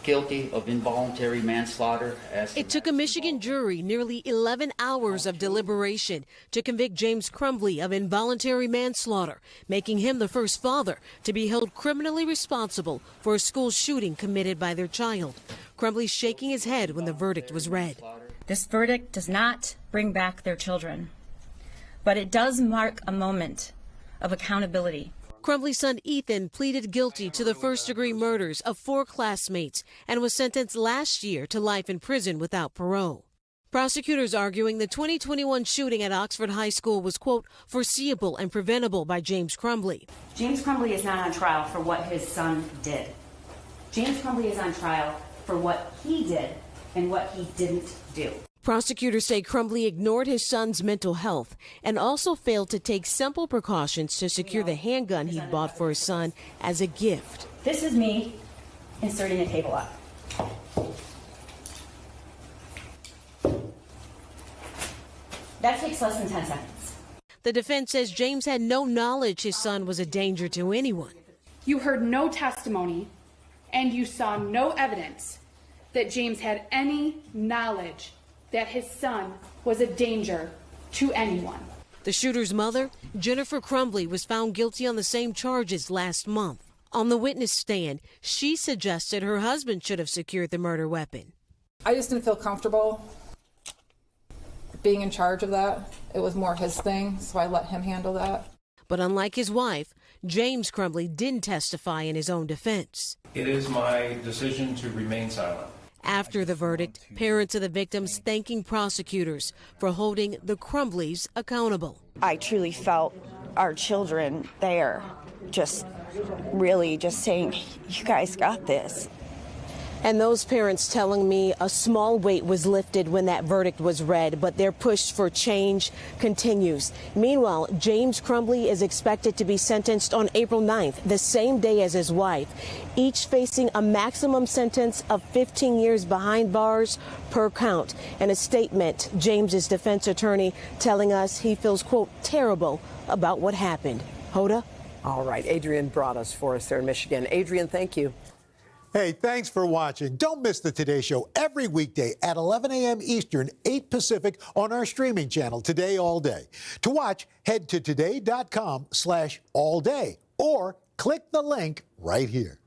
guilty of involuntary manslaughter. It took a Michigan jury nearly 11 hours of deliberation to convict James Crumbley of involuntary manslaughter, making him the first father to be held criminally responsible for a school shooting committed by their child. Crumbley shaking his head when the verdict was read. This verdict does not bring back their children, but it does mark a moment of accountability. Crumbley's son Ethan pleaded guilty to the first-degree murders of 4 classmates and was sentenced last year to life in prison without parole. Prosecutors arguing the 2021 shooting at Oxford High School was, quote, foreseeable and preventable by James Crumbley. James Crumbley is not on trial for what his son did. James Crumbley is on trial for what he did and what he didn't do. Prosecutors say Crumbley ignored his son's mental health and also failed to take simple precautions to secure the handgun he'd bought for his son as a gift. This is me inserting a cable lock. That takes less than 10 seconds. The defense says James had no knowledge his son was a danger to anyone. You heard no testimony and you saw no evidence that James had any knowledge that his son was a danger to anyone. The shooter's mother, Jennifer Crumbley, was found guilty on the same charges last month. On the witness stand, she suggested her husband should have secured the murder weapon. I just didn't feel comfortable being in charge of that. It was more his thing, so I let him handle that. But unlike his wife, James Crumbley didn't testify in his own defense. It is my decision to remain silent. After the verdict, parents of the victims thanking prosecutors for holding the Crumbleys accountable. I truly felt our children there, just really just saying, you guys got this. And those parents telling me a small weight was lifted when that verdict was read, but their push for change continues. Meanwhile, James Crumbley is expected to be sentenced on April 9th, the same day as his wife, each facing a maximum sentence of 15 years behind bars per count. In a statement, James's defense attorney telling us he feels, quote, terrible about what happened. Hoda? All right, Adrienne Broaddus for us there in Michigan. Adrienne, thank you. Hey, thanks for watching. Don't miss the Today Show every weekday at 11 a.m. Eastern, 8 Pacific on our streaming channel, Today All Day. To watch, head to today.com/allday or click the link right here.